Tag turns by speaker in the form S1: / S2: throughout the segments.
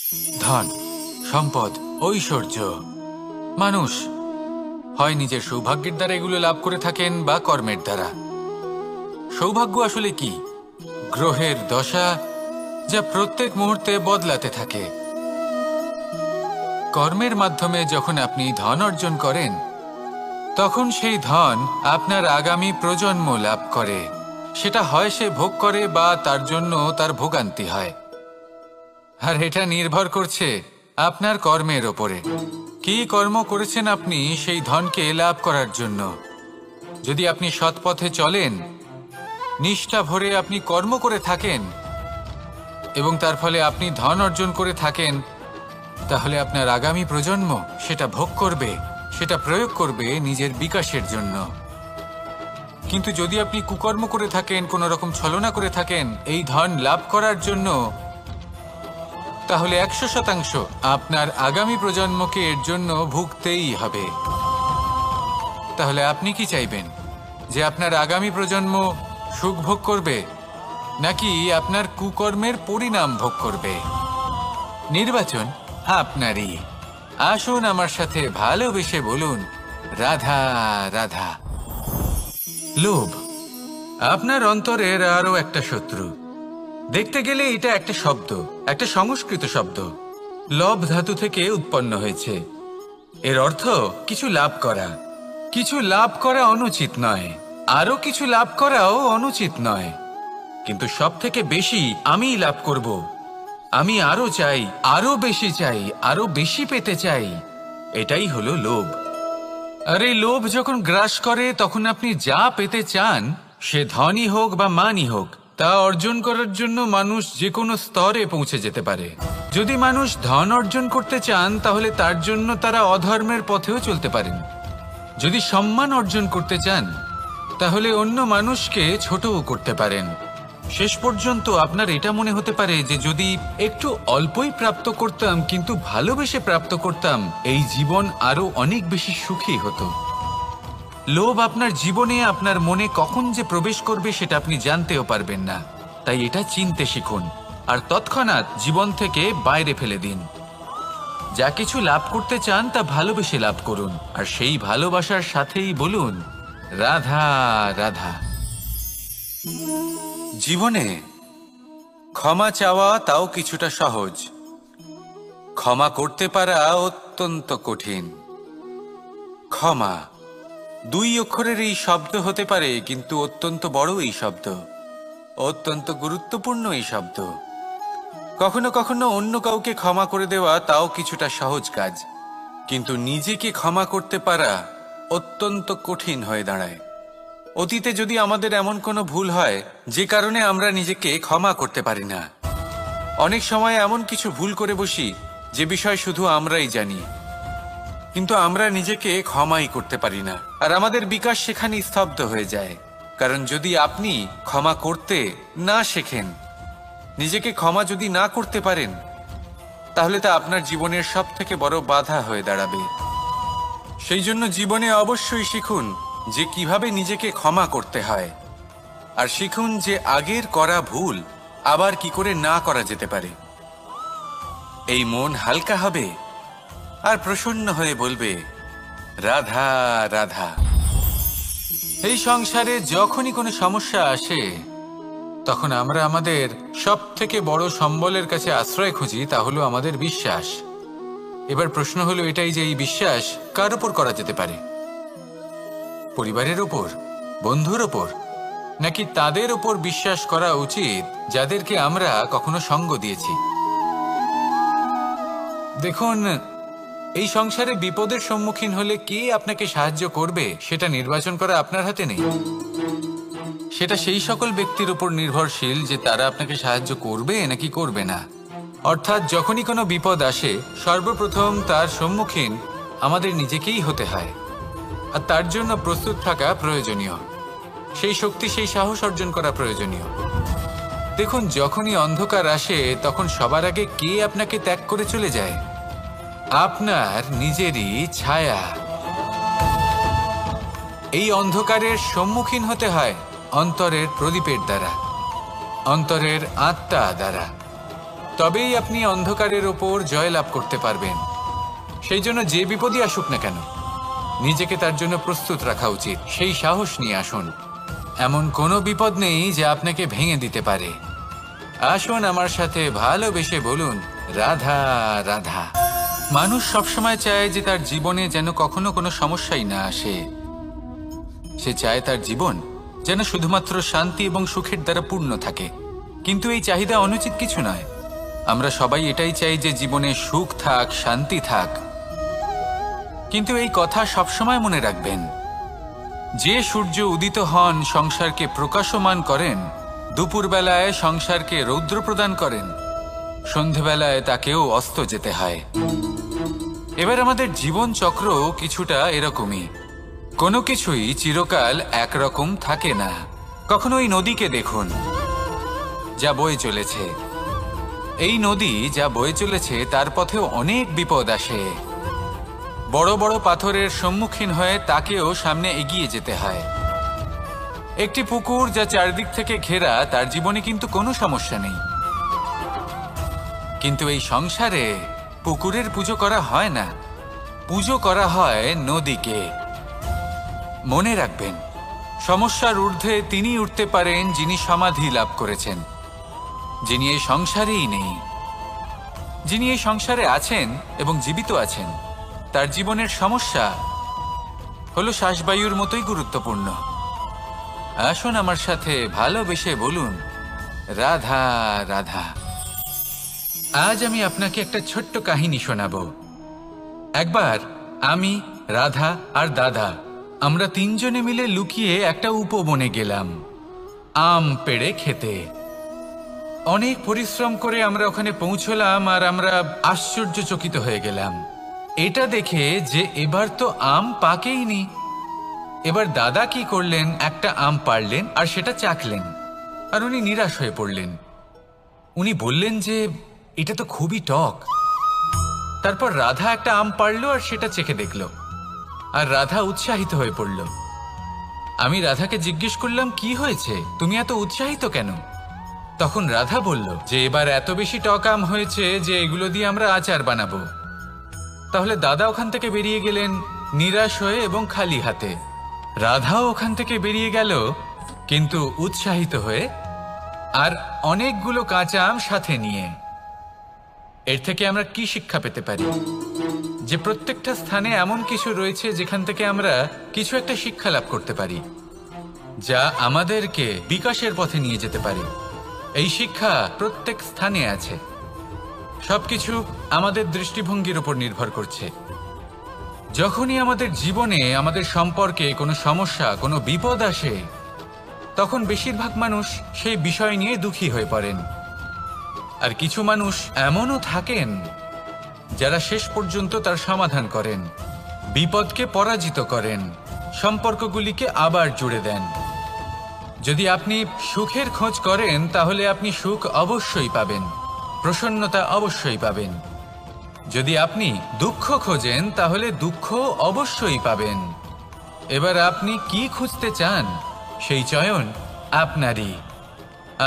S1: ধন, সম্পদ, ঐশ্বর্য। মানুষ হয় নিজের সৌভাগ্যের দ্বারা এগুলো লাভ করে থাকেন বা কর্মের দ্বারা। সৌভাগ্য আসলে কি? গ্রহের দশা, যা প্রত্যেক মুহূর্তে বদলাতে থাকে। কর্মের মাধ্যমে যখন আপনি ধন অর্জন করেন, তখন সেই ধন আপনার আগামী প্রজন্ম লাভ করে। সেটা হয় সে ভোগ করে বা তার জন্য তার ভোগান্তি হয়। আর এটা নির্ভর করছে আপনার কর্মের ওপরে। কি কর্ম করেছেন আপনি সেই ধনকে লাভ করার জন্য। যদি আপনি সৎ পথে চলেন, নিষ্ঠা ভরে আপনি কর্ম করে থাকেন এবং তার ফলে আপনি ধন অর্জন করে থাকেন, তাহলে আপনার আগামী প্রজন্ম সেটা ভোগ করবে, সেটা প্রয়োগ করবে নিজের বিকাশের জন্য। কিন্তু যদি আপনি কুকর্ম করে থাকেন, কোনো রকম ছলনা করে থাকেন এই ধন লাভ করার জন্য, তাহলে 100% আপনার আগামী প্রজন্মকে এর জন্য ভুগতেই হবে। তাহলে আপনি কি চাইবেন? যে আপনার আগামী প্রজন্ম সুখ ভোগ করবে, নাকি আপনার কুকর্মের পরিণাম ভোগ করবে? নির্বাচন আপনারই। আসুন আমার সাথে ভালোবেসে বলুন, রাধা রাধা। লোভ আপনার অন্তরের আরো একটা শত্রু। দেখতে গেলে এটা একটা শব্দ, একটা সংস্কৃত শব্দ। লব ধাতু থেকে উৎপন্ন হয়েছে। এর অর্থ কিছু লাভ করা। কিছু লাভ করা অনুচিত নয়, আরো কিছু লাভ করাও অনুচিত নয়, কিন্তু সব থেকে বেশি আমি লাভ করব। আমি আরো চাই, আরো বেশি চাই, আরো বেশি পেতে চাই। এটাই হলো লোভ। আর এই লোভ যখন গ্রাস করে, তখন আপনি যা পেতে চান, সে ধনই হোক বা মানই হোক, তা অর্জন করার জন্য মানুষ যে কোনো স্তরে পৌঁছে যেতে পারে। যদি মানুষ ধন অর্জন করতে চান, তাহলে তার জন্য তারা অধর্মের পথেও চলতে পারেন। যদি সম্মান অর্জন করতে চান, তাহলে অন্য মানুষকে ছোটও করতে পারেন। শেষ পর্যন্ত আপনার এটা মনে হতে পারে যে যদি একটু অল্পই প্রাপ্ত করতাম, কিন্তু ভালোবেসে প্রাপ্ত করতাম, এই জীবন আরো অনেক বেশি সুখী হতো। লোভ আপনার জীবনে, আপনার মনে কখন যে প্রবেশ করবে সেটা আপনি জানতেও পারবেন না। তাই এটা চিনতে শিখুন আর তৎক্ষণাৎ জীবন থেকে বাইরে ফেলে দিন। যা কিছু লাভ করতে চান তা ভালোবেসে লাভ করুন, আর সেই ভালোবাসার সাথেই বলুন, রাধা রাধা। জীবনে ক্ষমা চাওয়া তাও কিছুটা সহজ, ক্ষমা করতে পারা অত্যন্ত কঠিন। ক্ষমা 2 অক্ষরের এই শব্দ হতে পারে, কিন্তু অত্যন্ত বড় এই শব্দ, অত্যন্ত গুরুত্বপূর্ণ এই শব্দ। কখনো কখনো অন্য কাউকে ক্ষমা করে দেওয়া তাও কিছুটা সহজ কাজ, কিন্তু নিজেকে ক্ষমা করতে পারা অত্যন্ত কঠিন হয়ে দাঁড়ায়। অতীতে যদি আমাদের এমন কোনো ভুল হয় যে কারণে আমরা নিজেকে ক্ষমা করতে পারি না, অনেক সময় এমন কিছু ভুল করে বসি যে বিষয় শুধু আমরাই জানি, কিন্তু আমরা নিজেকে ক্ষমাই করতে পারি না, আর আমাদের বিকাশ সেখানেই স্তব্ধ হয়ে যায়। কারণ যদি আপনি ক্ষমা করতে না শেখেন, নিজেকে ক্ষমা যদি না করতে পারেন, তাহলে তা আপনার জীবনের সব থেকে বড় বাধা হয়ে দাঁড়াবে। সেই জন্য জীবনে অবশ্যই শিখুন যে কিভাবে নিজেকে ক্ষমা করতে হয়, আর শিখুন যে আগের করা ভুল আবার কি করে না করা যেতে পারে। এই মন হালকা হবে আর প্রসন্ন হয়ে বলবে, রাধা রাধা। এই সংসারে যখনই কোনো সমস্যা আসে, তখন আমরা আমাদের সব থেকে বড় সম্বলের কাছে আশ্রয় খুঁজি, তা হলো আমাদের বিশ্বাস। এবার প্রশ্ন হলো এটাই যে এই বিশ্বাস কার উপর করা যেতে পারে? পরিবারের ওপর, বন্ধুর ওপর, নাকি তাদের ওপর বিশ্বাস করা উচিত যাদেরকে আমরা কখনো সঙ্গ দিয়েছি? দেখুন, এই সংসারে বিপদের সম্মুখীন হলে কে আপনাকে সাহায্য করবে সেটা নির্বাচন করা আপনার হাতে নেই। সেটা সেই সকল ব্যক্তির উপর নির্ভরশীল যে তারা আপনাকে সাহায্য করবে নাকি করবে না। অর্থাৎ যখনই কোনো বিপদ আসে, সর্বপ্রথম তার সম্মুখীন আমাদের নিজেকেই হতে হয়, আর তার জন্য প্রস্তুত থাকা প্রয়োজনীয়। সেই শক্তি, সেই সাহস অর্জন করা প্রয়োজনীয়। দেখুন, যখনই অন্ধকার আসে, তখন সবার আগে কে আপনাকে ত্যাগ করে চলে যায়? আপনার নিজেরই ছায়া। এই অন্ধকারের সম্মুখীন হতে হয় অন্তরের প্রদীপের দ্বারা, অন্তরের আত্মা দ্বারা। তবেই আপনি অন্ধকারের ওপর জয়লাভ করতে পারবেন। সেই জন্য যে বিপদই আসুক না কেন, নিজেকে তার জন্য প্রস্তুত রাখা উচিত। সেই সাহস নিয়ে আসুন। এমন কোনো বিপদ নেই যে আপনাকে ভেঙে দিতে পারে। আসুন আমার সাথে ভালোবেসে বলুন, রাধা রাধা। মানুষ সবসময় চায় যে তার জীবনে যেন কখনো কোনো সমস্যাই না আসে। সে চায় তার জীবন যেন শুধুমাত্র শান্তি এবং সুখের দ্বারা পূর্ণ থাকে। কিন্তু এই চাহিদা অনুচিত কিছু নয়। আমরা সবাই এটাই চাই যে জীবনে সুখ থাক, শান্তি থাক। কিন্তু এই কথা সবসময় মনে রাখবেন, যে সূর্য উদিত হন সংসারকে প্রকাশমান করেন, দুপুরবেলায় সংসারকে রৌদ্র প্রদান করেন, সন্ধেবেলায় তাকেও অস্ত যেতে হয়। এবার আমাদের জীবন চক্র কিছুটা এরকমই। কোনো কিছুই চিরকাল একরকম থাকে না। কখনো এই নদীকে দেখুন, যা বয়ে চলেছে। এই নদী যা বয়ে চলেছে তার পথেও অনেক বিপদ আসে। বড় বড় পাথরের সম্মুখীন হয়ে তাকেও সামনে এগিয়ে যেতে হয়। একটি পুকুর যা চারদিক থেকে ঘেরা, তার জীবনে কিন্তু কোনো সমস্যা নেই। কিন্তু এই সংসারে পুকুরের পুজো করা হয় না, পুজো করা হয় নদীকে। মনে রাখবেন, সমস্যার ঊর্ধ্বে তিনি উঠতে পারেন যিনি সমাধি লাভ করেছেন, যিনি এই সংসারেই নেই। যিনি এই সংসারে আছেন এবং জীবিত আছেন, তার জীবনের সমস্যা হলো শ্বাসবায়ুর মতোই গুরুত্বপূর্ণ। আসুন আমার সাথে ভালোবেসে বলুন, রাধা রাধা। আজ আমি আপনাকে একটা ছোট্ট কাহিনী শোনাবো। একবার আমি, রাধা আর দাদা, আমরা তিনজনে মিলে লুকিয়ে একটা উপবনে গেলাম আম পেড়ে খেতে। অনেক পরিশ্রম করে আমরা ওখানে পৌঁছলাম আর আমরা আশ্চর্যচকিত হয়ে গেলাম এটা দেখে যে এবার তো আম পাকেইনি। এবার দাদা কি করলেন, একটা আম পাড়লেন আর সেটা চাখলেন, আর উনি নিরাশ হয়ে পড়লেন। উনি বললেন যে এটা তো খুবই টক। তারপর রাধা একটা আম পাড়লো আর সেটা চেখে দেখলো, আর রাধা উৎসাহিত হয়ে পড়ল। আমি রাধাকে জিজ্ঞেস করলাম, কি হয়েছে, তুমি এত উৎসাহিত কেন? তখন রাধা বলল যে এবার এত বেশি টক আম হয়েছে যে এগুলো দিয়ে আমরা আচার বানাবো। তাহলে দাদা ওখান থেকে বেরিয়ে গেলেন নিরাশ হয়ে এবং খালি হাতে। রাধাও ওখান থেকে বেরিয়ে গেল কিন্তু উৎসাহিত হয়ে, আর অনেকগুলো কাঁচা আম সাথে নিয়ে। এর থেকে আমরা কি শিক্ষা পেতে পারি? যে প্রত্যেকটা স্থানে এমন কিছু রয়েছে যেখান থেকে আমরা কিছু একটা শিক্ষা লাভ করতে পারি, যা আমাদেরকে বিকাশের পথে নিয়ে যেতে পারে। এই শিক্ষা প্রত্যেক স্থানে আছে। সবকিছু আমাদের দৃষ্টিভঙ্গির উপর নির্ভর করছে। যখনই আমাদের জীবনে, আমাদের সম্পর্কে কোনো সমস্যা, কোনো বিপদ আসে, তখন বেশিরভাগ মানুষ সেই বিষয় নিয়ে দুঃখী হয়ে পড়েন। আর কিছু মানুষ এমনও থাকেন যারা শেষ পর্যন্ত তার সমাধান করেন, বিপদকে পরাজিত করেন, সম্পর্কগুলিকে আবার জুড়ে দেন। যদি আপনি সুখের খোঁজ করেন তাহলে আপনি সুখ অবশ্যই পাবেন, প্রসন্নতা অবশ্যই পাবেন। যদি আপনি দুঃখ খোঁজেন তাহলে দুঃখ অবশ্যই পাবেন। এবার আপনি কি খুঁজতে চান, সেই চয়ন আপনারই।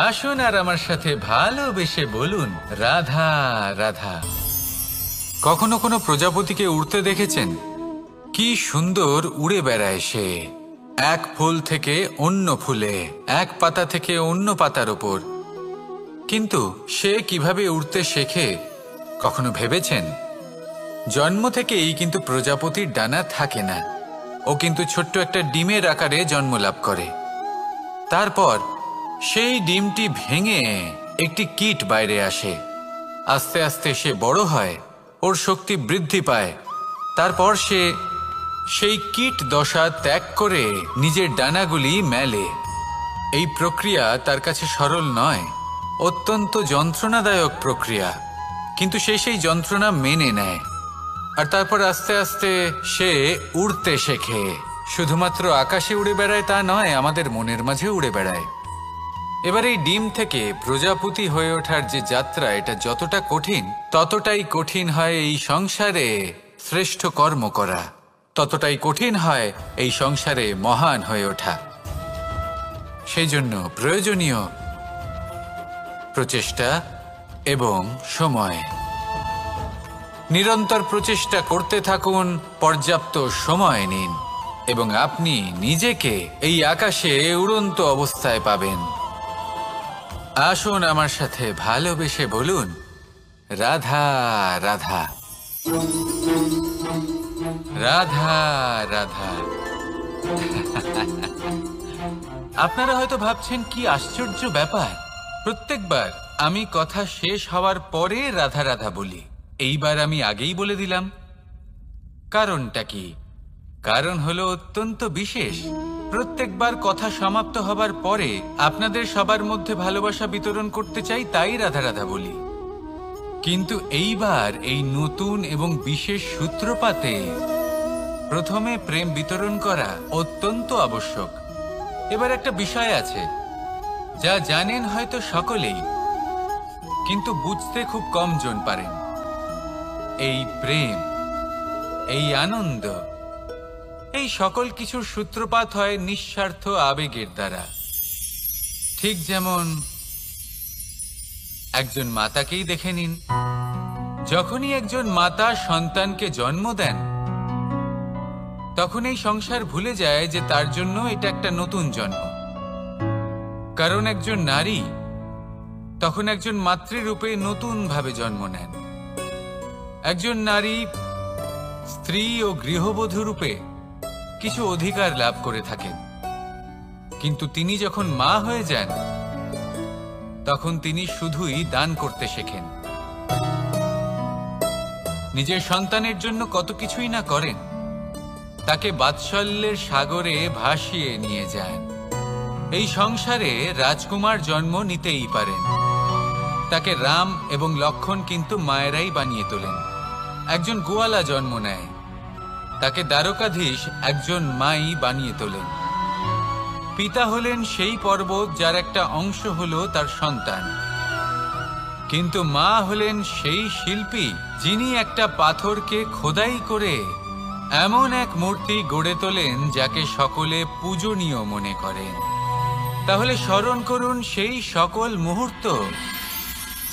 S1: আসুন আর আমার সাথে ভালোবেসে বলুন, রাধা রাধা। কখনো কোনো প্রজাপতিকে উড়তে দেখেছেন? কি সুন্দর উড়ে বেড়ায় সে, এক ফুল থেকে অন্য ফুলে, এক পাতা থেকে অন্য পাতার ওপর। কিন্তু সে কিভাবে উড়তে শেখে কখনো ভেবেছেন? জন্ম থেকেই কিন্তু প্রজাপতির ডানা থাকে না। ও কিন্তু ছোট্ট একটা ডিমের আকারে জন্ম লাভ করে। তারপর সেই ডিমটি ভেঙে একটি কীট বাইরে আসে। আস্তে আস্তে সে বড় হয়, ওর শক্তি বৃদ্ধি পায়। তারপর সে সেই কীট দশা ত্যাগ করে নিজের ডানাগুলি মেলে। এই প্রক্রিয়া তার কাছে সরল নয়, অত্যন্ত যন্ত্রণাদায়ক প্রক্রিয়া, কিন্তু সে সেই যন্ত্রণা মেনে নেয়। আর তারপর আস্তে আস্তে সে উড়তে শেখে। শুধুমাত্র আকাশে উড়ে বেড়ায় তা নয়, আমাদের মনের মাঝে উড়ে বেড়ায়। এবার এই ডিম থেকে প্রজাপতি হয়ে ওঠার যে যাত্রা, এটা যতটা কঠিন, ততটাই কঠিন হয় এই সংসারে শ্রেষ্ঠ কর্ম করা, ততটাই কঠিন হয় এই সংসারে মহান হয়ে ওঠা। সেই জন্য প্রয়োজনীয় প্রচেষ্টা এবং সময়। নিরন্তর প্রচেষ্টা করতে থাকুন, পর্যাপ্ত সময় নিন এবং আপনি নিজেকে এই আকাশে উড়ন্ত অবস্থায় পাবেন। আসুন আমার সাথে ভালোবেসে বলুন, রাধা রাধা, রাধা রাধা। আপনারা হয়তো ভাবছেন কি আশ্চর্য ব্যাপার, প্রত্যেকবার আমি কথা শেষ হওয়ার পরে রাধা রাধা বলি। এইবার আমি আগেই বলে দিলাম। কারণটা কি? কারণ হলো অত্যন্ত বিশেষ। প্রত্যেকবার কথা সমাপ্ত হবার পরে আপনাদের সবার মধ্যে ভালোবাসা বিতরণ করতে চাই, তাই রাধা রাধা বলি। কিন্তু এইবার এই নতুন এবং বিশেষ সূত্রপাতে প্রথমে প্রেম বিতরণ করা অত্যন্ত আবশ্যক। এবার একটা বিষয় আছে যা জানেন হয়তো সকলেই, কিন্তু বুঝতে খুব কম জন পারেন। এই প্রেম, এই আনন্দ, এই সকল কিছুর সূত্রপাত হয় নিঃস্বার্থ আবেগের দ্বারা। ঠিক যেমন একজন মাতাকেই দেখে নিন। যখনই একজন মাতা সন্তানকে জন্ম দেন, তখন এই সংসার ভুলে যায় যে তার জন্য এটা একটা নতুন জন্ম। কারণ একজন নারী তখন একজন মাতৃরূপে নতুন ভাবে জন্ম নেন। একজন নারী স্ত্রী ও গৃহবধূ রূপে কিছু অধিকার লাভ করে থাকেন, কিন্তু তিনি যখন মা হয়ে যান তখন তিনি শুধুই দান করতে শেখেন। নিজের সন্তানের জন্য কত কিছুই না করেন, তাকে বাৎসল্যের সাগরে ভাসিয়ে নিয়ে যান। এই সংসারে রাজকুমার জন্ম নিতেই পারেন, তাকে রাম এবং লক্ষণ কিন্তু মায়েরাই বানিয়ে তোলেন। একজন গোয়ালা জন্ম নেয়, তাকে দ্বারকাধীশ একজন মাই বানিয়ে তোলেন। পিতা হলেন সেই পর্বত যার একটা অংশ হলো তার সন্তান, কিন্তু মা হলেন সেই শিল্পী যিনি একটা পাথরকে খোদাই করে এমন এক মূর্তি গড়ে তোলেন যাকে সকলে পূজনীয় মনে করেন। তাহলে স্মরণ করুন সেই সকল মুহূর্ত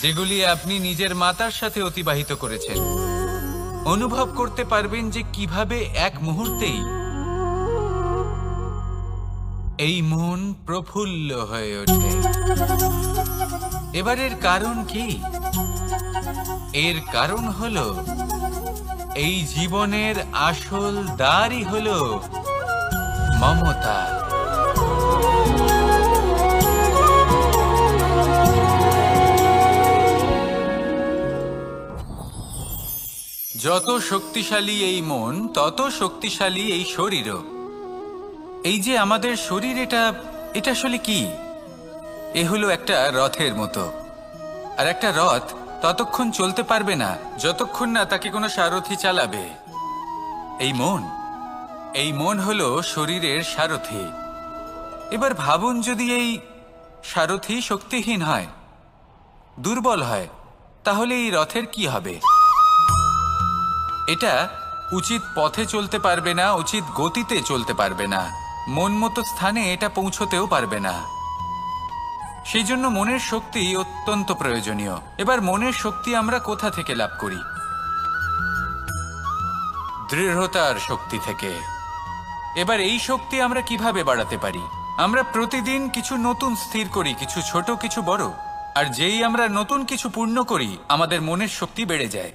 S1: যেগুলি আপনি নিজের মাতার সাথে অতিবাহিত করেছেন। অনুভব করতে পারবেন যে কিভাবে এক মুহূর্তেই এই মন প্রফুল্ল হয়ে ওঠে। এবারের কারণ কি? এর কারণ হলো এই জীবনের আসল দ্বারই হলো মমতা। যত শক্তিশালী এই মন, তত শক্তিশালী এই শরীরও। এই যে আমাদের শরীর, এটা আসলে কি? এ হলো একটা রথের মতো। আর একটা রথ ততক্ষণ চলতে পারবে না যতক্ষণ না তাকে কোনো সারথি চালাবে। এই মন হলো শরীরের সারথি। এবার ভাবুন, যদি এই সারথি শক্তিহীন হয়, দুর্বল হয়, তাহলে এই রথের কি হবে? এটা উচিত পথে চলতে পারবে না, উচিত গতিতে চলতে পারবে না, মন মতো স্থানে এটা পৌঁছতেও পারবে না। সেই জন্য মনের শক্তি অত্যন্ত প্রয়োজনীয়। এবার মনের শক্তি আমরা কোথা থেকে লাভ করি? দৃঢ়তার শক্তি থেকে। এবার এই শক্তি আমরা কিভাবে বাড়াতে পারি? আমরা প্রতিদিন কিছু নতুন স্থির করি, কিছু ছোট কিছু বড়। আর যেই আমরা নতুন কিছু পূর্ণ করি, আমাদের মনের শক্তি বেড়ে যায়।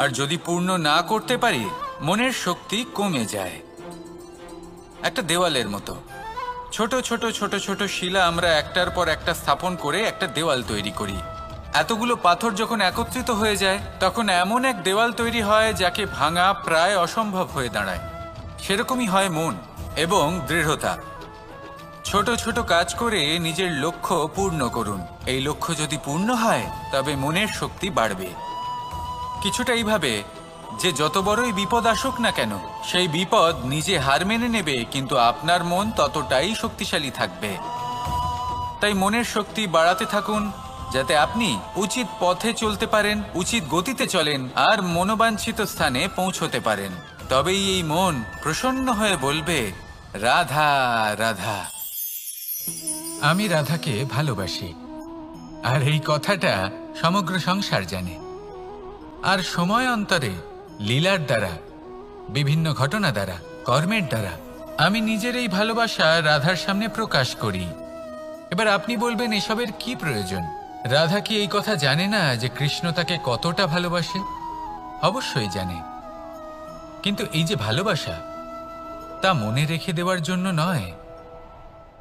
S1: আর যদি পূর্ণ না করতে পারি, মনের শক্তি কমে যায়। একটা দেওয়ালের মতো ছোট ছোট ছোট ছোট শিলা আমরা একটার পর একটা স্থাপন করে একটা দেওয়াল তৈরি করি। এতগুলো পাথর যখন একত্রিত হয়ে যায়, তখন এমন এক দেওয়াল তৈরি হয় যাকে ভাঙা প্রায় অসম্ভব হয়ে দাঁড়ায়। সেরকমই হয় মন এবং দৃঢ়তা। ছোট ছোট কাজ করে নিজের লক্ষ্য পূর্ণ করুন। এই লক্ষ্য যদি পূর্ণ হয়, তবে মনের শক্তি বাড়বে। কিছুটা এইভাবে যে যত বড়ই বিপদ আসুক না কেন, সেই বিপদ নিজে হার মেনে নেবে, কিন্তু আপনার মন ততটাই শক্তিশালী থাকবে। তাই মনের শক্তি বাড়াতে থাকুন, যাতে আপনি উচিত পথে চলতে পারেন, উচিত গতিতে চলেন আর মনোবাঞ্ছিত স্থানে পৌঁছতে পারেন। তবেই এই মন প্রসন্ন হয়ে বলবে, রাধা রাধা। আমি রাধাকে ভালোবাসি। আর এই কথাটা সমগ্র সংসার জানে। আর সময় অন্তরে লীলার দ্বারা, বিভিন্ন ঘটনা দ্বারা, কর্মের দ্বারা আমি নিজের এই ভালোবাসা রাধার সামনে প্রকাশ করি। এবার আপনি বলবেন, এসবের কি প্রয়োজন? রাধা কি এই কথা জানে না যে কৃষ্ণ তাকে কতটা ভালোবাসে? অবশ্যই জানে, কিন্তু এই যে ভালোবাসা, তা মনে রেখে দেওয়ার জন্য নয়,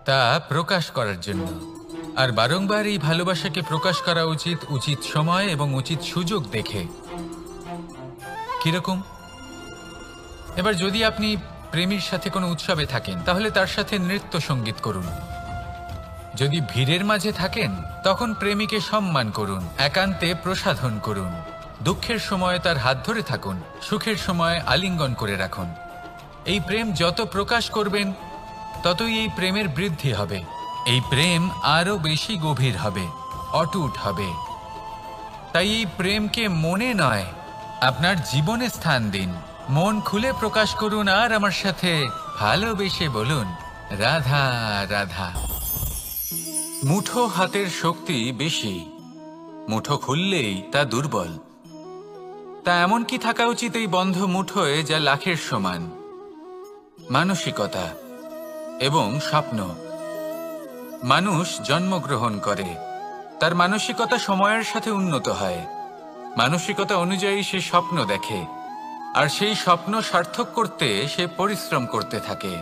S1: তা প্রকাশ করার জন্য। আর বারংবার এই ভালোবাসাকে প্রকাশ করা উচিত, উচিত সময় এবং উচিত সুযোগ দেখে। কিরকম? এবার যদি আপনি প্রেমীর সাথে কোনো উৎসবে থাকেন, তাহলে তার সাথে নৃত্য সঙ্গীত করুন। যদি ভিড়ের মাঝে থাকেন, তখন প্রেমীকে সম্মান করুন, একান্তে প্রসাধন করুন। দুঃখের সময় তার হাত ধরে থাকুন, সুখের সময় আলিঙ্গন করে রাখুন। এই প্রেম যত প্রকাশ করবেন, ততই এই প্রেমের বৃদ্ধি হবে। এই প্রেম আরো বেশি গভীর হবে, অটুট হবে। তাই এই প্রেমকে মনে নয়, আপনার জীবনে স্থান দিন। মন খুলে প্রকাশ করুন আর আমার সাথে ভালোবেসে বলুন, রাধা রাধা। মুঠো হাতের শক্তি বেশি, মুঠো খুললেই তা দুর্বল। তা এমন কি থাকা উচিত এই বন্ধ মুঠোয় যা লাখের সমান? মানসিকতা এবং স্বপ্ন। মানুষ জন্মগ্রহণ করে, তার মানসিকতা সময়ের সাথে উন্নত হয়। মানসিকতা অনুযায়ী সে স্বপ্ন দেখে, আর সেই স্বপ্ন সার্থক করতে সে পরিশ্রম করতে থাকে।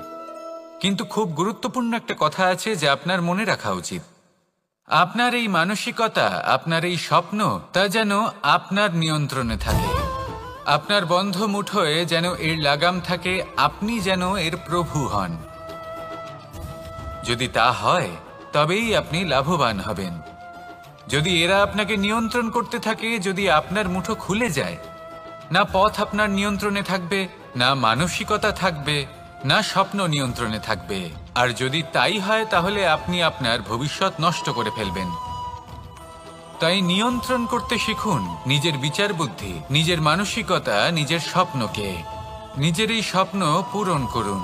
S1: কিন্তু খুব গুরুত্বপূর্ণ একটা কথা আছে যা আপনার মনে রাখা উচিত। আপনার এই মানসিকতা, আপনার এই স্বপ্ন, তা যেন আপনার নিয়ন্ত্রণে থাকে। আপনার বন্ধ মুঠোয় যেন এর লাগাম থাকে, আপনি যেন এর প্রভু হন। যদি তা হয়, তবেই আপনি লাভবান হবেন। যদি এরা আপনাকে নিয়ন্ত্রণ করতে থাকে, যদি আপনার মুঠো খুলে যায়, না পথ আপনার নিয়ন্ত্রণে থাকবে, না মানসিকতা থাকবে, না স্বপ্ন নিয়ন্ত্রণে থাকবে। আর যদি তাই হয়, তাহলে আপনি আপনার ভবিষ্যৎ নষ্ট করে ফেলবেন। তাই নিয়ন্ত্রণ করতে শিখুন নিজের বিচার বুদ্ধি, নিজের মানসিকতা, নিজের স্বপ্নকে। নিজের এই স্বপ্ন পূরণ করুন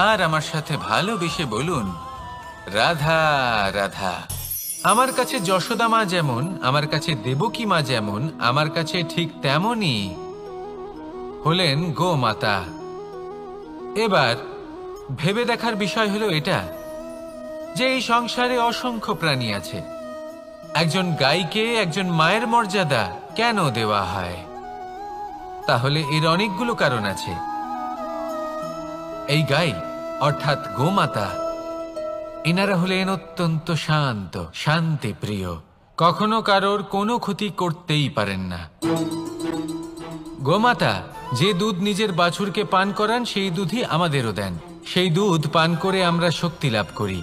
S1: আর আমার সাথে ভালোবেসে বলুন, রাধা রাধা। আমার কাছে যশোদা মা যেমন, আমার কাছে দেবকী মা যেমন, আমার কাছে ঠিক তেমনই হলেন গোমাতা। এবার ভেবে দেখার বিষয় হলো এটা যে এই সংসারে অসংখ্য প্রাণী আছে। একজন গাইকে একজন মায়ের মর্যাদা কেন দেওয়া হয়? তাহলে এর অনেকগুলো কারণ আছে। এই গাই অর্থাৎ গোমাতা, এনারা হলেন অত্যন্ত শান্ত, শান্তিপ্রিয়, কখনো কারোর কোনো ক্ষতি করতেই পারেন না। গোমাতা যে দুধ নিজের বাছুরকে পান করান, সেই দুধই আমাদেরও দেন। সেই দুধ পান করে আমরা শক্তি লাভ করি।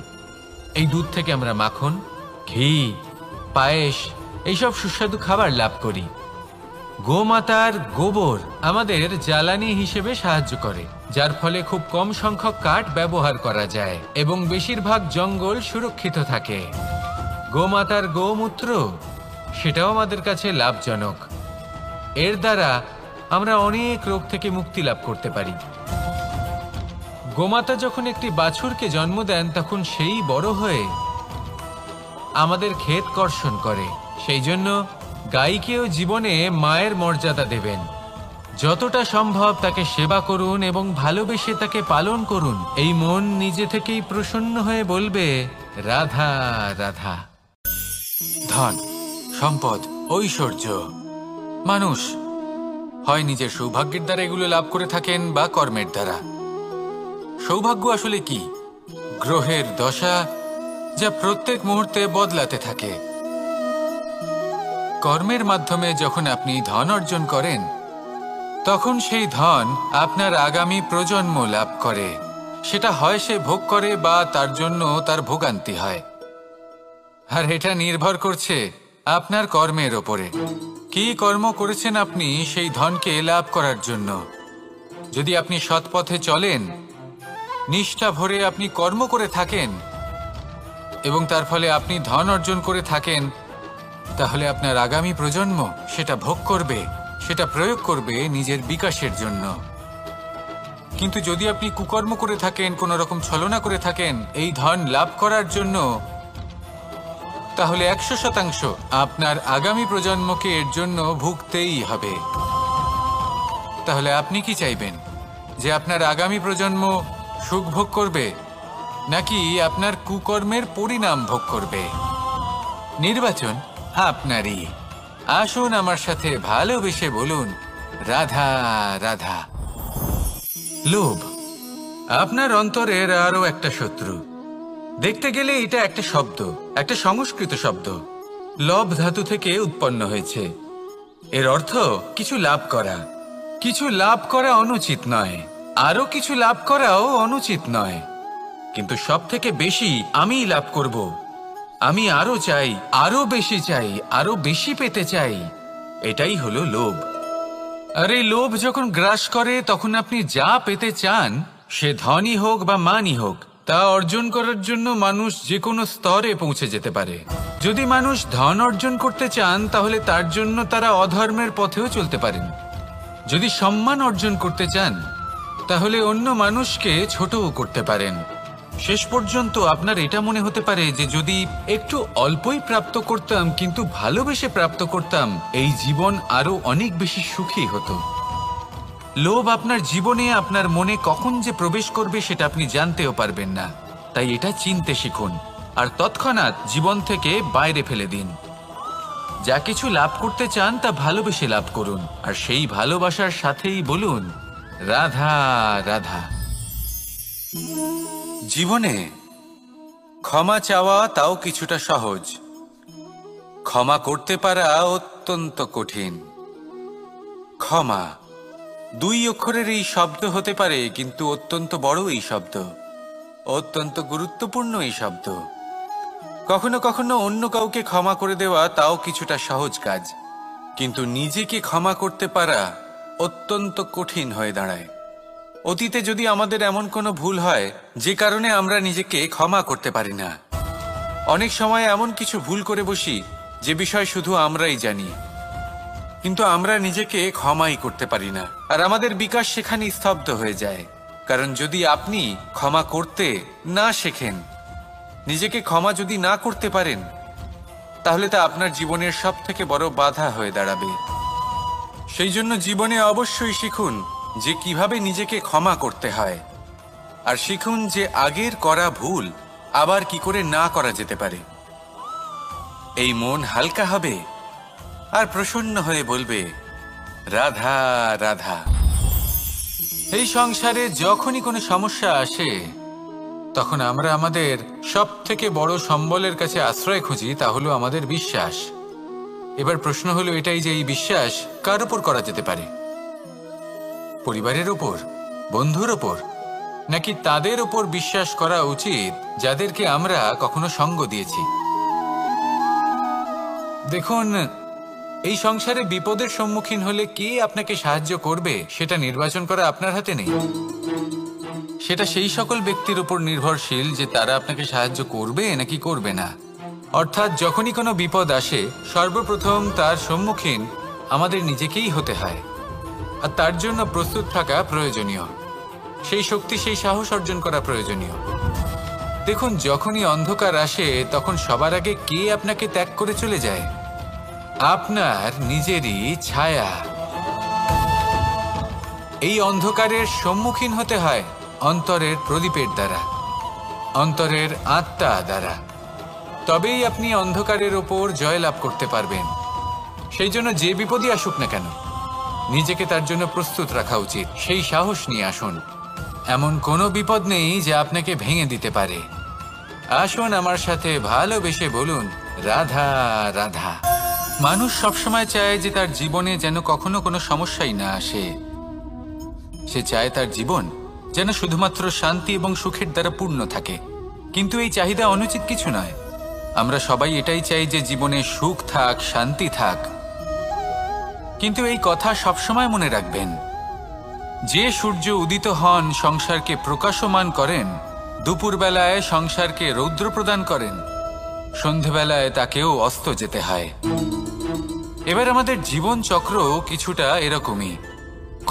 S1: এই দুধ থেকে আমরা মাখন, ঘি, পায়েস, এইসব সুস্বাদু খাবার লাভ করি। গোমাতার গোবর আমাদের জ্বালানি হিসেবে সাহায্য করে, যার ফলে খুব কম সংখ্যক কাঠ ব্যবহার করা যায় এবং বেশিরভাগ জঙ্গল সুরক্ষিত থাকে। গোমাতার গোমূত্র, সেটাও আমাদের কাছে লাভজনক। এর দ্বারা আমরা অনেক রোগ থেকে মুক্তি লাভ করতে পারি। গোমাতা যখন একটি বাছুরকে জন্ম দেন, তখন সেই বড় হয়ে আমাদের ক্ষেত কর্ষণ করে। সেই জন্য গাইকেও জীবনে মায়ের মর্যাদা দেবেন। যতটা সম্ভব তাকে সেবা করুন এবং ভালোবেসে তাকে পালন করুন। এই মন নিজে থেকেই প্রসন্ন হয়ে বলবে, রাধা রাধা। ধন, সম্পদ, ঐশ্বর্য, মানুষ হয় নিজের সৌভাগ্যের দ্বারা এগুলো লাভ করে থাকেন বা কর্মের দ্বারা। সৌভাগ্য আসলে কি? গ্রহের দশা, যা প্রত্যেক মুহূর্তে বদলাতে থাকে। কর্মের মাধ্যমে যখন আপনি ধন অর্জন করেন, তখন সেই ধন আপনার আগামী প্রজন্ম লাভ করে। সেটা হয় সে ভোগ করে বা তার জন্য তার ভোগান্তি হয়। আর এটা নির্ভর করছে আপনার কর্মের ওপরে। কি কর্ম করেছেন আপনি সেই ধনকে লাভ করার জন্য? যদি আপনি সৎ পথে চলেন, নিষ্ঠা ভরে আপনি কর্ম করে থাকেন এবং তার ফলে আপনি ধন অর্জন করে থাকেন, তাহলে আপনার আগামী প্রজন্ম সেটা ভোগ করবে, সেটা প্রয়োগ করবে নিজের বিকাশের জন্য। কিন্তু যদি আপনি কুকর্ম করে থাকেন, কোনো রকম ছলনা করে থাকেন এই ধন লাভ করার জন্য, তাহলে 100% আপনার আগামী প্রজন্মকে এর জন্য ভুগতেই হবে। তাহলে আপনি কি চাইবেন, যে আপনার আগামী প্রজন্ম সুখ ভোগ করবে, নাকি আপনার কুকর্মের পরিণাম ভোগ করবে? নির্বাচন আপনারই। আসুন আমার সাথে ভালোবেসে বলুন, রাধা রাধা। লোভ আপনার অন্তরের আরো একটা শত্রু। দেখতে গেলে এটা একটা শব্দ, একটা সংস্কৃত শব্দ। লব ধাতু থেকে উৎপন্ন হয়েছে। এর অর্থ কিছু লাভ করা। কিছু লাভ করা অনুচিত নয়, আরো কিছু লাভ করাও অনুচিত নয়, কিন্তু সব থেকে বেশি আমিই লাভ করব। আমি আরো চাই, আরো বেশি চাই, আরো বেশি পেতে চাই। এটাই হলো লোভ। আর এই লোভ যখন গ্রাস করে, তখন আপনি যা পেতে চান, সে ধনই হোক বা মানই হোক, তা অর্জন করার জন্য মানুষ যে কোনো স্তরে পৌঁছে যেতে পারে। যদি মানুষ ধন অর্জন করতে চান, তাহলে তার জন্য তারা অধর্মের পথেও চলতে পারেন। যদি সম্মান অর্জন করতে চান, তাহলে অন্য মানুষকে ছোটও করতে পারেন। শেষ পর্যন্ত আপনার এটা মনে হতে পারে যে যদি একটু অল্পই প্রাপ্ত করতাম, কিন্তু ভালোবেসে প্রাপ্ত করতাম, এই জীবন আরো অনেক বেশি সুখী হতো। লোভ আপনার জীবনে, আপনার মনে কখন যে প্রবেশ করবে সেটা আপনি জানতেও পারবেন না। তাই এটা চিনতে শিখুন, আর তৎক্ষণাৎ জীবন থেকে বাইরে ফেলে দিন। যা কিছু লাভ করতে চান তা ভালোবেসে লাভ করুন, আর সেই ভালোবাসার সাথেই বলুন, রাধা রাধা। জীবনে ক্ষমা চাওয়া তাও কিছুটা সহজ, ক্ষমা করতে পারা অত্যন্ত কঠিন। ক্ষমা 2 অক্ষরের এই শব্দ হতে পারে, কিন্তু অত্যন্ত বড় এই শব্দ, অত্যন্ত গুরুত্বপূর্ণ এই শব্দ। কখনো কখনো অন্য কাউকে ক্ষমা করে দেওয়া তাও কিছুটা সহজ কাজ, কিন্তু নিজেকে ক্ষমা করতে পারা অত্যন্ত কঠিন হয়ে দাঁড়ায়। অতীতে যদি আমাদের এমন কোনো ভুল হয় যে কারণে আমরা নিজেকে ক্ষমা করতে পারি না, অনেক সময় এমন কিছু ভুল করে বসি যে বিষয় শুধু আমরাই জানি, কিন্তু আমরা নিজেকে ক্ষমাই করতে পারি না, আর আমাদের বিকাশ সেখানেই স্তব্ধ হয়ে যায়। কারণ যদি আপনি ক্ষমা করতে না শেখেন, নিজেকে ক্ষমা যদি না করতে পারেন, তাহলে তা আপনার জীবনের সব থেকে বড় বাধা হয়ে দাঁড়াবে। সেই জন্য জীবনে অবশ্যই শিখুন যে কিভাবে নিজেকে ক্ষমা করতে হয়, আর শিখুন যে আগের করা ভুল আবার কি করে না করা যেতে পারে। এই মন হালকা হবে আর প্রসন্ন হয়ে বলবে, রাধা রাধা। এই সংসারে যখনই কোনো সমস্যা আসে, তখন আমরা আমাদের সব থেকে বড় সম্বলের কাছে আশ্রয় খুঁজি, তা হলো আমাদের বিশ্বাস। এবার প্রশ্ন হলো এটাই যে এই বিশ্বাস কার উপর করা যেতে পারে? পরিবারের ওপর, বন্ধুর ওপর, নাকি তাদের ওপর বিশ্বাস করা উচিত যাদেরকে আমরা কখনো সঙ্গ দিয়েছি? দেখুন, এই সংসারে বিপদের সম্মুখীন হলে কে আপনাকে সাহায্য করবে সেটা নির্বাচন করা আপনার হাতে নেই। সেটা সেই সকল ব্যক্তির উপর নির্ভরশীল যে তারা আপনাকে সাহায্য করবে নাকি করবে না। অর্থাৎ যখনই কোনো বিপদ আসে, সর্বপ্রথম তার সম্মুখীন আমাদের নিজেকেই হতে হয়, আর তার জন্য প্রস্তুত থাকা প্রয়োজনীয়। সেই শক্তি, সেই সাহস অর্জন করা প্রয়োজনীয়। দেখুন, যখনই অন্ধকার আসে, তখন সবার আগে কে আপনাকে ত্যাগ করে চলে যায়? আপনার নিজেরই ছায়া। এই অন্ধকারের সম্মুখীন হতে হয় অন্তরের প্রদীপের দ্বারা, অন্তরের আত্মা দ্বারা। তবেই আপনি অন্ধকারের ওপর জয়লাভ করতে পারবেন। সেই জন্য যে বিপদই আসুক না কেন, নিজেকে তার জন্য প্রস্তুত রাখা উচিত। সেই সাহস নিয়ে আসুন। এমন কোনো বিপদ নেই যা আপনাকে ভেঙে দিতে পারে। আসুন আমার সাথে ভালোবেসে বলুন, রাধা রাধা। মানুষ সবসময় চায় যে তার জীবনে যেন কখনো কোনো সমস্যাই না আসে। সে চায় তার জীবন যেন শুধুমাত্র শান্তি এবং সুখের দ্বারা পূর্ণ থাকে। কিন্তু এই চাহিদা অনুচিত কিছু নয়। আমরা সবাই এটাই চাই যে জীবনে সুখ থাক, শান্তি থাক। কিন্তু এই কথা সবসময় মনে রাখবেন, যে সূর্য উদিত হন সংসারকে প্রকাশমান করেন, দুপুরবেলায় সংসারকে রৌদ্র প্রদান করেন, সন্ধেবেলায় তাকেও অস্ত যেতে হয়। এবার আমাদের জীবন চক্র কিছুটা এরকমই।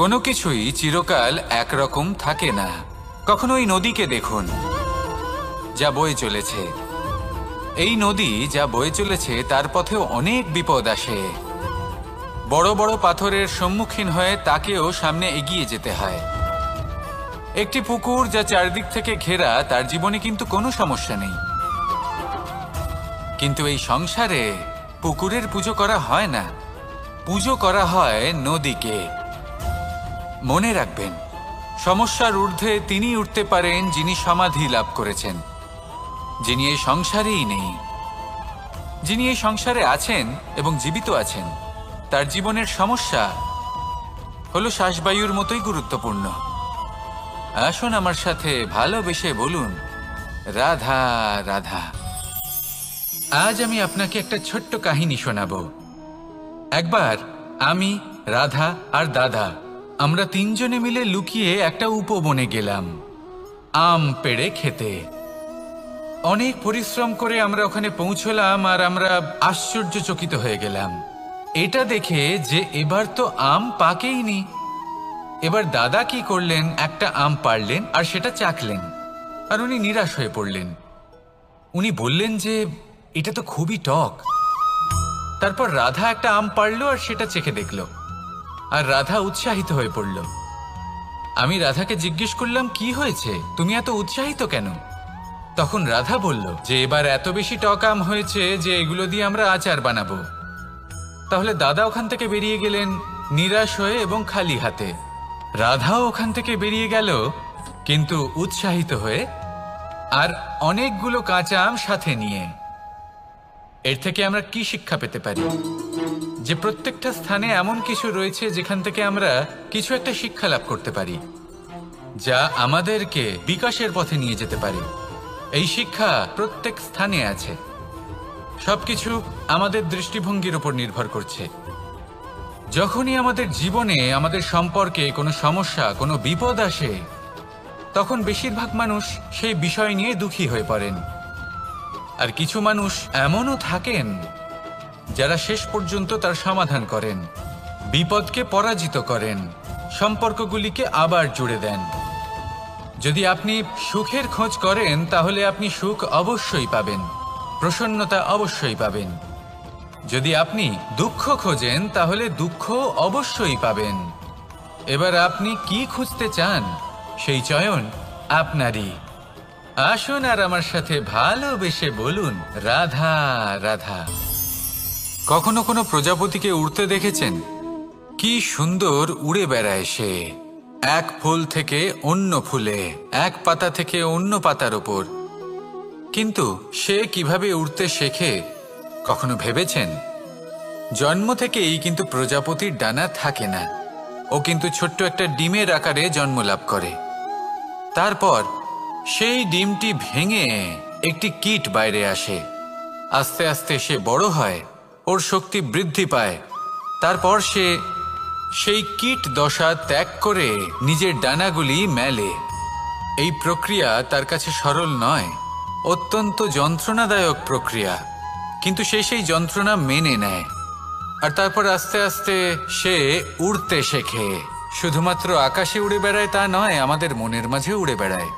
S1: কোনো কিছুই চিরকাল একরকম থাকে না। কখনো এই নদীকে দেখুন, যা বয়ে চলেছে। এই নদী যা বয়ে চলেছে তার পথেও অনেক বিপদ আসে। বড় বড় পাথরের সম্মুখীন হয়ে তাকেও সামনে এগিয়ে যেতে হয়। একটি পুকুর যা চারদিক থেকে ঘেরা, তার জীবনে কিন্তু কোনো সমস্যা নেই। কিন্তু এই সংসারে পুকুরের পুজো করা হয় না, পুজো করা হয় নদীকে। মনে রাখবেন, সমস্যার ঊর্ধ্বে তিনি উঠতে পারেন যিনি সমাধি লাভ করেছেন, যিনি এই সংসারেই নেই। যিনি এই সংসারে আছেন এবং জীবিত আছেন, তার জীবনের সমস্যা হলো শ্বাসবায়ুর মতোই গুরুত্বপূর্ণ। আসুন আমার সাথে ভালোবেসে বলুন, রাধা রাধা। আজ আমি আপনাকে একটা ছোট্ট কাহিনী শোনাবো। একবার আমি, রাধা আর দাদা, আমরা তিনজনে মিলে লুকিয়ে একটা উপবনে গেলাম আম পেড়ে খেতে। অনেক পরিশ্রম করে আমরা ওখানে পৌঁছলাম আর আমরা আশ্চর্যচকিত হয়ে গেলাম এটা দেখে যে এবার তো আম পাকেইনি। এবার দাদা কি করলেন, একটা আম পাড়লেন আর সেটা চাখলেন, আর উনি নিরাশ হয়ে পড়লেন। উনি বললেন যে এটা তো খুবই টক। তারপর রাধা একটা আম পাড়লো আর সেটা চেখে দেখলো, আর রাধা উৎসাহিত হয়ে পড়ল। আমি রাধাকে জিজ্ঞেস করলাম, কি হয়েছে, তুমি এত উৎসাহিত কেন? তখন রাধা বলল যে এবার এত বেশি টক আম হয়েছে যে এগুলো দিয়ে আমরা আচার বানাবো। তাহলে দাদা ওখান থেকে বেরিয়ে গেলেন নিরাশ হয়ে এবং খালি হাতে। রাধাও ওখান থেকে বেরিয়ে গেল কিন্তু উৎসাহিত হয়ে, আর অনেকগুলো কাঁচা আম সাথে নিয়ে। এর থেকে আমরা কি শিক্ষা পেতে পারি? যে প্রত্যেকটা স্থানে এমন কিছু রয়েছে যেখান থেকে আমরা কিছু একটা শিক্ষা লাভ করতে পারি, যা আমাদেরকে বিকাশের পথে নিয়ে যেতে পারে। এই শিক্ষা প্রত্যেক স্থানে আছে। সবকিছু আমাদের দৃষ্টিভঙ্গির উপর নির্ভর করছে। যখনই আমাদের জীবনে, আমাদের সম্পর্কে কোনো সমস্যা, কোনো বিপদ আসে, তখন বেশিরভাগ মানুষ সেই বিষয় নিয়ে দুঃখী হয়ে পড়েন। আর কিছু মানুষ এমনও থাকেন যারা শেষ পর্যন্ত তার সমাধান করেন, বিপদকে পরাজিত করেন, সম্পর্কগুলিকে আবার জুড়ে দেন। যদি আপনি সুখের খোঁজ করেন তাহলে আপনি সুখ অবশ্যই পাবেন, প্রসন্নতা অবশ্যই পাবেন। যদি আপনি দুঃখ খোঁজেন তাহলে দুঃখ অবশ্যই পাবেন। এবার আপনি কি খুঁজতে চান, সেই চয়ন আপনারই। আসুন আর আমার সাথে ভালোবেসে বলুন, রাধা রাধা। কখনো কোনো প্রজাপতিকে উড়তে দেখেছেন? কি সুন্দর উড়ে বেড়ায় সে, এক ফুল থেকে অন্য ফুলে, এক পাতা থেকে অন্য পাতার ওপর। কিন্তু সে কিভাবে উড়তে শেখে কখনো ভেবেছেন? জন্ম থেকেই কিন্তু প্রজাপতির ডানা থাকে না, ও কিন্তু ছোট্ট একটা ডিমের আকারে জন্ম লাভ করে। তারপর সেই ডিমটি ভেঙে একটি কীট বাইরে আসে। আস্তে আস্তে সে বড় হয়, ওর শক্তি বৃদ্ধি পায়। তারপর সে সেই কীট দশা ত্যাগ করে নিজের ডানাগুলি মেলে। এই প্রক্রিয়া তার কাছে সরল নয়, অত্যন্ত যন্ত্রণাদায়ক প্রক্রিয়া, কিন্তু সে সেই যন্ত্রণা মেনে নেয়। আর তারপর আস্তে আস্তে সে উড়তে শেখে। শুধুমাত্র আকাশে উড়ে বেড়ায় তা নয়, আমাদের মনের মাঝে উড়ে বেড়ায়।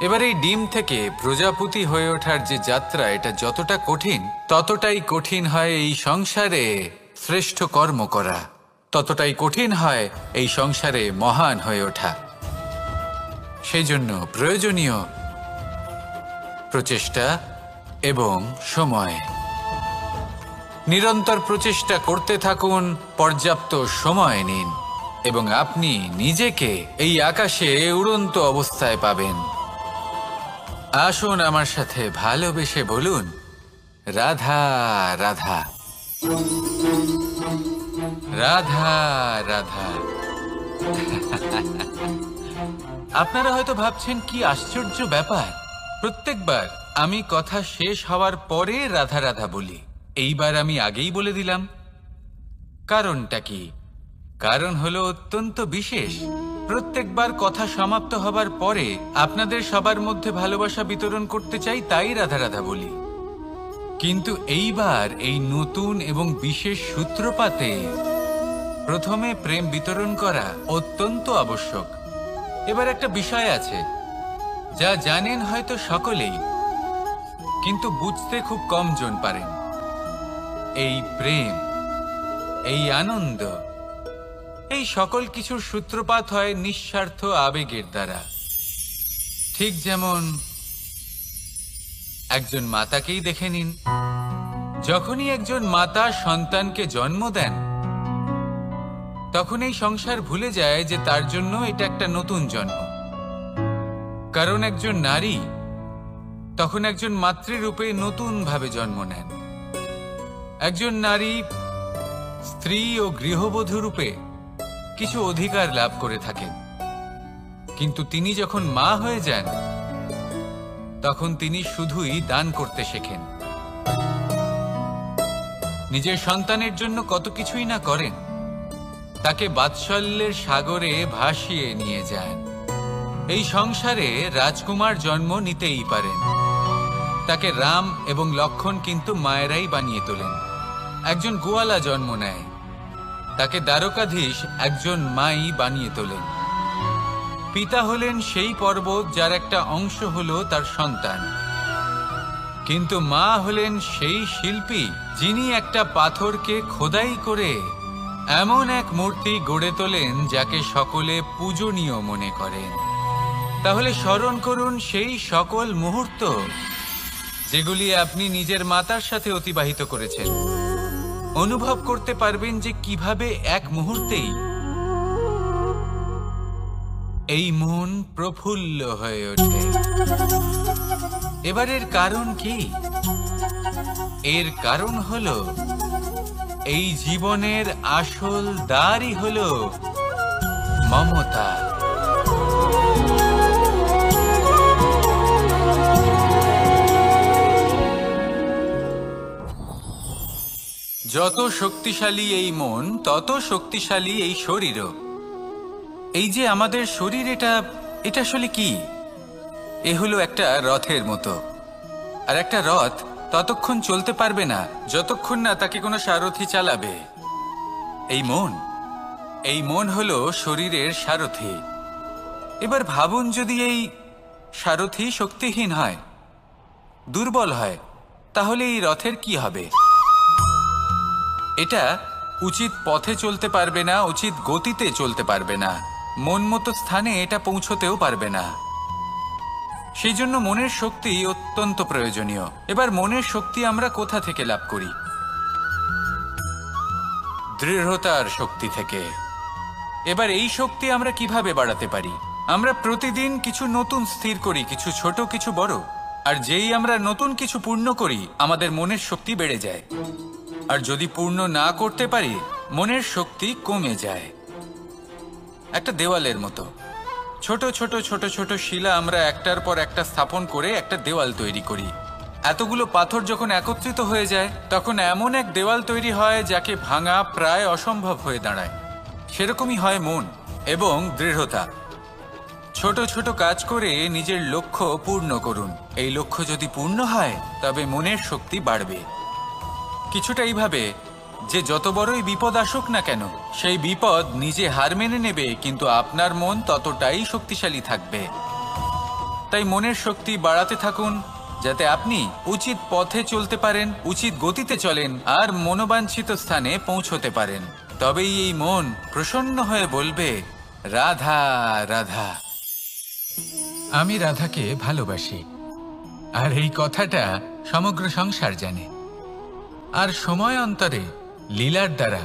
S1: এবার এই ডিম থেকে প্রজাপতি হয়ে ওঠার যে যাত্রা, এটা যতটা কঠিন, ততটাই কঠিন হয় এই সংসারে শ্রেষ্ঠ কর্ম করা, ততটাই কঠিন হয় এই সংসারে মহান হয়ে ওঠা। সেই জন্য প্রয়োজনীয় প্রচেষ্টা এবং সময়। নিরন্তর প্রচেষ্টা করতে থাকুন, পর্যাপ্ত সময় নিন, এবং আপনি নিজেকে এই আকাশে উড়ন্ত অবস্থায় পাবেন। আসুন আমার সাথে ভালোবেসে বলুন, রাধা রাধা, রাধা রাধা। আপনারা হয়তো ভাবছেন কি আশ্চর্য ব্যাপার, প্রত্যেকবার আমি কথা শেষ হওয়ার পরে রাধা রাধা বলি। এইবার আমি আগেই বলে দিলাম। কারণটা কি? কারণ হলো অত্যন্ত বিশেষ। প্রত্যেকবার কথা সমাপ্ত হবার পরে আপনাদের সবার মধ্যে ভালোবাসা বিতরণ করতে চাই, তাই রাধা রাধা বলি। কিন্তু এইবার এই নতুন এবং বিশেষ সূত্রপাতে প্রথমে প্রেম বিতরণ করা অত্যন্ত আবশ্যক। এবার একটা বিষয় আছে যা জানেন হয়তো সকলেই, কিন্তু বুঝতে খুব কম জন পারেন। এই প্রেম, এই আনন্দ, এই সকল কিছুর সূত্রপাত হয় নিঃস্বার্থ আবেগের দ্বারা। ঠিক যেমন একজন মাতাকেই দেখে নিন। যখনই একজন মাতা সন্তানকে জন্ম দেন, তখন এই সংসার ভুলে যায় যে তার জন্য এটা একটা নতুন জন্ম। কারণ একজন নারী তখন একজন মাতৃরূপে নতুনভাবে জন্ম নেন। একজন নারী স্ত্রী ও গৃহবধূ রূপে কিছু অধিকার লাভ করে থাকেন, কিন্তু তিনি যখন মা হয়ে যান, তখন তিনি শুধুই দান করতে শেখেন। নিজের সন্তানের জন্য কত কিছুই না করেন, তাকে বাৎসল্যের সাগরে ভাসিয়ে নিয়ে যান। এই সংসারে রাজকুমার জন্ম নিতেই পারেন, তাকে রাম এবং লক্ষণ কিন্তু মায়েরাই বানিয়ে তোলেন। একজন গোয়ালা জন্ম নেয়, তাকে দ্বারকাধীশ একজন মাই বানিয়ে তোলেন। পিতা হলেন সেই পর্বত যার একটা অংশ হলো তার সন্তান, কিন্তু মা হলেন সেই শিল্পী যিনি একটা পাথরকে খোদাই করে এমন এক মূর্তি গড়ে তোলেন যাকে সকলে পূজনীয় মনে করেন। তাহলে স্মরণ করুন সেই সকল মুহূর্ত যেগুলি আপনি নিজের মাতার সাথে অতিবাহিত করেছেন। অনুভব করতে পারবেন যে কিভাবে এক মুহূর্তেই এই মন প্রফুল্ল হয়ে ওঠে। এবার এর কারণ কি? এর কারণ হলো এই জীবনের আসল দ্বারই হলো মমতা। যত শক্তিশালী এই মন, তত শক্তিশালী এই শরীরও। এই যে আমাদের শরীর, এটা আসলে কি? এ হলো একটা রথের মতো। আর একটা রথ ততক্ষণ চলতে পারবে না যতক্ষণ না তাকে কোনো সারথি চালাবে। এই মন হলো শরীরের সারথি। এবার ভাবুন, যদি এই সারথি শক্তিহীন হয়, দুর্বল হয়, তাহলে এই রথের কি হবে? এটা উচিত পথে চলতে পারবে না, উচিত গতিতে চলতে পারবে না, মন মতো স্থানে এটা পৌঁছতেও পারবে না। সেই জন্য মনের শক্তি অত্যন্ত প্রয়োজনীয়। এবার মনের শক্তি আমরা কোথা থেকে লাভ করি? দৃঢ়তার শক্তি থেকে। এবার এই শক্তি আমরা কিভাবে বাড়াতে পারি? আমরা প্রতিদিন কিছু নতুন স্থির করি, কিছু ছোট কিছু বড়। আর যেই আমরা নতুন কিছু পূর্ণ করি, আমাদের মনের শক্তি বেড়ে যায়। আর যদি পূর্ণ না করতে পারি, মনের শক্তি কমে যায়। একটা দেওয়ালের মতো ছোট ছোট ছোট ছোট শিলা আমরা একটার পর একটা স্থাপন করে একটা দেওয়াল তৈরি করি। এতগুলো পাথর যখন একত্রিত হয়ে যায়, তখন এমন এক দেওয়াল তৈরি হয় যাকে ভাঙা প্রায় অসম্ভব হয়ে দাঁড়ায়। সেরকমই হয় মন এবং দৃঢ়তা। ছোট ছোট কাজ করে নিজের লক্ষ্য পূর্ণ করুন। এই লক্ষ্য যদি পূর্ণ হয়, তবে মনের শক্তি বাড়বে। কিছুটা এইভাবে যে যত বড়ই বিপদ আসুক না কেন, সেই বিপদ নিজে হার মেনে নেবে, কিন্তু আপনার মন ততটাই শক্তিশালী থাকবে। তাই মনের শক্তি বাড়াতে থাকুন, যাতে আপনি উচিত পথে চলতে পারেন, উচিত গতিতে চলেন আর মনোবাঞ্ছিত স্থানে পৌঁছতে পারেন। তবেই এই মন প্রসন্ন হয়ে বলবে, রাধা রাধা। আমি রাধাকে ভালোবাসি। আর এই কথাটা সমগ্র সংসার জানে। আর সময় অন্তরে লীলার দ্বারা,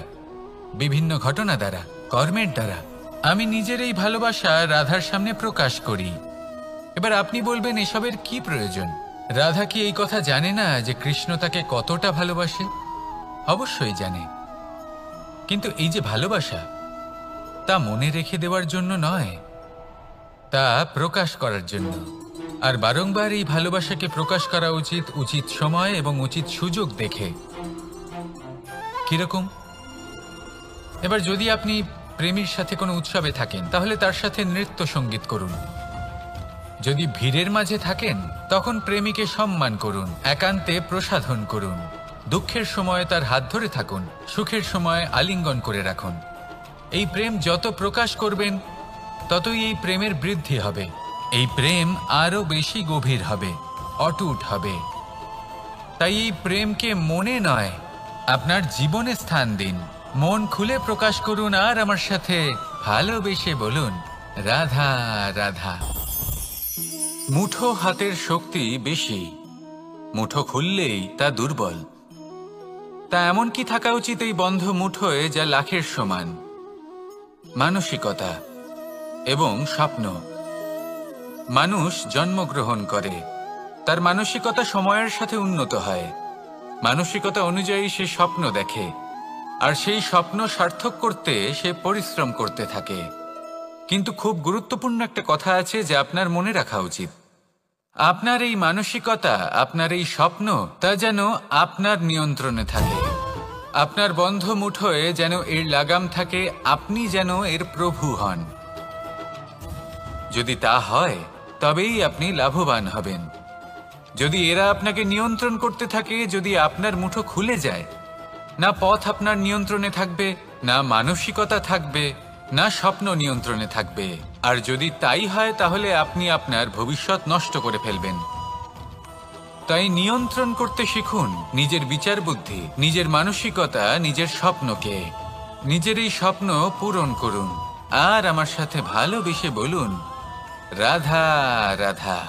S1: বিভিন্ন ঘটনা দ্বারা, কর্মের দ্বারা আমি নিজের এই ভালোবাসা রাধার সামনে প্রকাশ করি। এবার আপনি বলবেন, এসবের কি প্রয়োজন? রাধা কি এই কথা জানে না যে কৃষ্ণ তাকে কতটা ভালোবাসে? অবশ্যই জানে, কিন্তু এই যে ভালোবাসা, তা মনে রেখে দেওয়ার জন্য নয়, তা প্রকাশ করার জন্য। আর বারংবার এই ভালোবাসাকে প্রকাশ করা উচিত, উচিত সময় এবং উচিত সুযোগ দেখে। কিরকম? এবার যদি আপনি প্রেমীর সাথে কোনো উৎসবে থাকেন, তাহলে তার সাথে নৃত্য সঙ্গীত করুন। যদি ভিড়ের মাঝে থাকেন, তখন প্রেমীকে সম্মান করুন, একান্তে প্রসাধন করুন। দুঃখের সময় তার হাত ধরে থাকুন, সুখের সময় আলিঙ্গন করে রাখুন। এই প্রেম যত প্রকাশ করবেন, ততই এই প্রেমের বৃদ্ধি হবে। এই প্রেম আরো বেশি গভীর হবে, অটুট হবে। তাই এই প্রেমকে মনে নয়, আপনার জীবনে স্থান দিন। মন খুলে প্রকাশ করুন আর আমার সাথে ভালোবেসে বলুন, রাধা রাধা। মুঠো হাতের শক্তি বেশি, মুঠো খুললেই তা দুর্বল। তা এমন কি থাকা উচিত এই বন্ধ মুঠোয় যা লাখের সমান? মানসিকতা এবং স্বপ্ন। মানুষ জন্মগ্রহণ করে, তার মানসিকতা সময়ের সাথে উন্নত হয়। মানসিকতা অনুযায়ী সে স্বপ্ন দেখে, আর সেই স্বপ্ন সার্থক করতে সে পরিশ্রম করতে থাকে। কিন্তু খুব গুরুত্বপূর্ণ একটা কথা আছে যা আপনার মনে রাখা উচিত। আপনার এই মানসিকতা, আপনার এই স্বপ্ন, তা যেন আপনার নিয়ন্ত্রণে থাকে। আপনার বন্ধ মুঠোয় যেন এর লাগাম থাকে, আপনি যেন এর প্রভু হন। যদি তা হয় তবেই আপনি লাভবান হবেন। যদি এরা আপনাকে নিয়ন্ত্রণ করতে থাকে, যদি আপনার মুঠো খুলে যায়, না পথ আপনার নিয়ন্ত্রণে থাকবে, না মানসিকতা থাকবে, না স্বপ্ন নিয়ন্ত্রণে থাকবে। আর যদি তাই হয় তাহলে আপনি আপনার ভবিষ্যৎ নষ্ট করে ফেলবেন। তাই নিয়ন্ত্রণ করতে শিখুন নিজের বিচার বুদ্ধি, নিজের মানসিকতা, নিজের স্বপ্নকে। নিজের এই স্বপ্ন পূরণ করুন আর আমার সাথে ভালোবেসে বলুন, রাধা রাধা।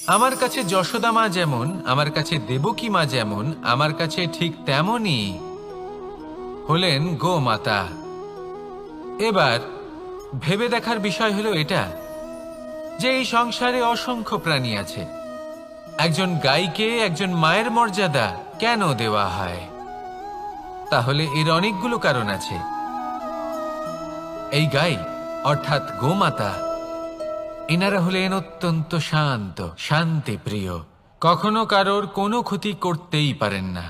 S1: আমার কাছে যশোদা মা যেমন, আমার কাছে দেবকী মা যেমন, আমার কাছে ঠিক তেমনই হলেন গোমাতা। এবার ভেবে দেখার বিষয় হলো এটা যে এই সংসারে অসংখ্য প্রাণী আছে। একজন গাইকে একজন মায়ের মর্যাদা কেন দেওয়া হয়? তাহলে এর অনেকগুলো কারণ আছে। এই গাই অর্থাৎ গোমাতা, এনারা হলেন অত্যন্ত শান্ত, শান্তিপ্রিয়, কখনো কারোর কোনো ক্ষতি করতেই পারেন না।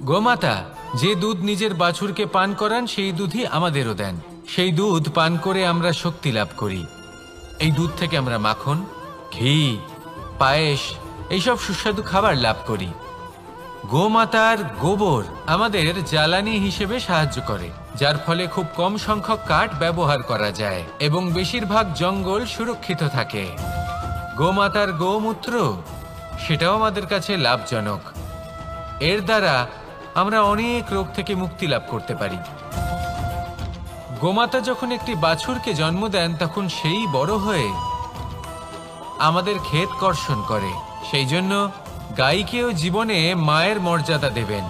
S1: গোমাতা যে দুধ নিজের বাছুরকে পান করান সেই দুধই আমাদেরও দেন। সেই দুধ পান করে আমরা শক্তি লাভ করি। এই দুধ থেকে আমরা মাখন, ঘি, পায়েস, এইসব সুস্বাদু খাবার লাভ করি। গোমাতার গোবর আমাদের জ্বালানি হিসেবে সাহায্য করে, যার ফলে খুব কম সংখ্যক কাঠ ব্যবহার করা যায় এবং বেশিরভাগ জঙ্গল সুরক্ষিত থাকে। গোমাতার গোমূত্র, সেটাও আমাদের কাছে লাভজনক। এর দ্বারা আমরা অনেক রোগ থেকে মুক্তি লাভ করতে পারি। গোমাতা যখন একটি বাছুরকে জন্ম দেন তখন সেই বড় হয়ে আমাদের ক্ষেত কর্ষণ করে। সেই জন্য গাইকেও জীবনে মায়ের মর্যাদা দেবেন।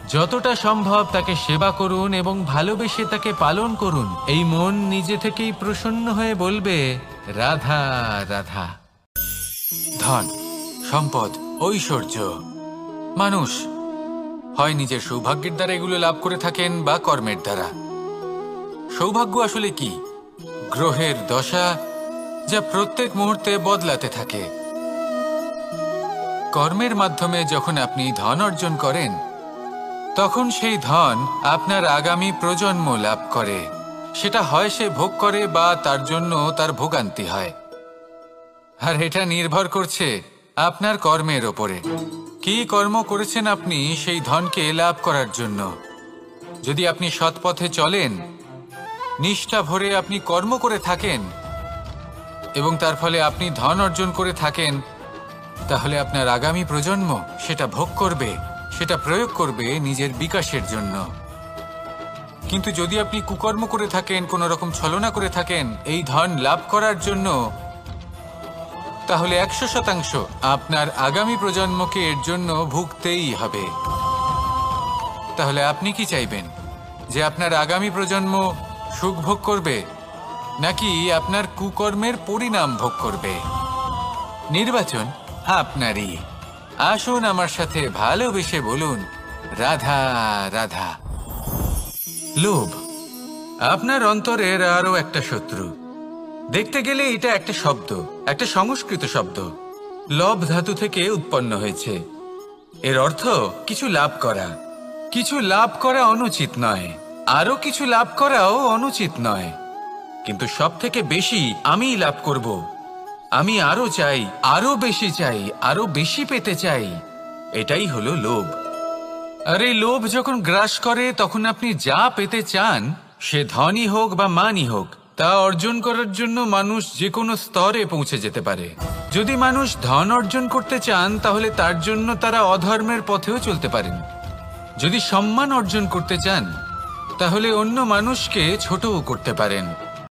S1: যতটা সম্ভব তাকে সেবা করুন এবং ভালোবেসে তাকে পালন করুন। এই মন নিজে থেকেই প্রসন্ন হয়ে বলবে, রাধা রাধা। ধন, সম্পদ, ঐশ্বর্য, মানুষ হয় নিজের সৌভাগ্যের দ্বারা এগুলো লাভ করে থাকেন বা কর্মের দ্বারা। সৌভাগ্য আসলে কি? গ্রহের দশা যা প্রত্যেক মুহূর্তে বদলাতে থাকে। কর্মের মাধ্যমে যখন আপনি ধন অর্জন করেন তখন সেই ধন আপনার আগামী প্রজন্ম লাভ করে। সেটা হয় সে ভোগ করে বা তার জন্য তার ভোগান্তি হয়। আর এটা নির্ভর করছে আপনার কর্মের ওপরে। কি কর্ম করেছেন আপনি সেই ধনকে লাভ করার জন্য? যদি আপনি সৎ পথে চলেন, নিষ্ঠা ভরে আপনি কর্ম করে থাকেন এবং তার ফলে আপনি ধন অর্জন করে থাকেন, তাহলে আপনার আগামী প্রজন্ম সেটা ভোগ করবে, সেটা প্রয়োগ করবে নিজের বিকাশের জন্য। কিন্তু যদি আপনি কুকর্ম করে থাকেন, কোনো রকম ছলনা করে থাকেন এই ধন লাভ করার জন্য, তাহলে 100% আপনার আগামী প্রজন্মকে এর জন্য ভুগতেই হবে। তাহলে আপনি কি চাইবেন? যে আপনার আগামী প্রজন্ম সুখ ভোগ করবে নাকি আপনার কুকর্মের পরিণাম ভোগ করবে? নির্বাচন আপনারই। আসুন আমার সাথে ভালোবেসে বলুন, রাধা রাধা। লোভ আপনার অন্তরের আরো একটা শত্রু। দেখতে গেলে এটা একটা শব্দ, একটা সংস্কৃত শব্দ। লব ধাতু থেকে উৎপন্ন হয়েছে। এর অর্থ কিছু লাভ করা। কিছু লাভ করা অনুচিত নয়, আরো কিছু লাভ করাও অনুচিত নয়, কিন্তু সব থেকে বেশি আমি লাভ করব। আমি আরো চাই, আরো বেশি চাই, আরো বেশি পেতে চাই। এটাই হলো লোভ। আর এই লোভ যখন গ্রাস করে তখন আপনি যা পেতে চান, সে ধনই হোক বা মানই হোক, তা অর্জন করার জন্য মানুষ যে কোনো স্তরে পৌঁছে যেতে পারে। যদি মানুষ ধন অর্জন করতে চান তাহলে তার জন্য তারা অধর্মের পথেও চলতে পারেন। যদি সম্মান অর্জন করতে চান তাহলে অন্য মানুষকে ছোটও করতে পারেন।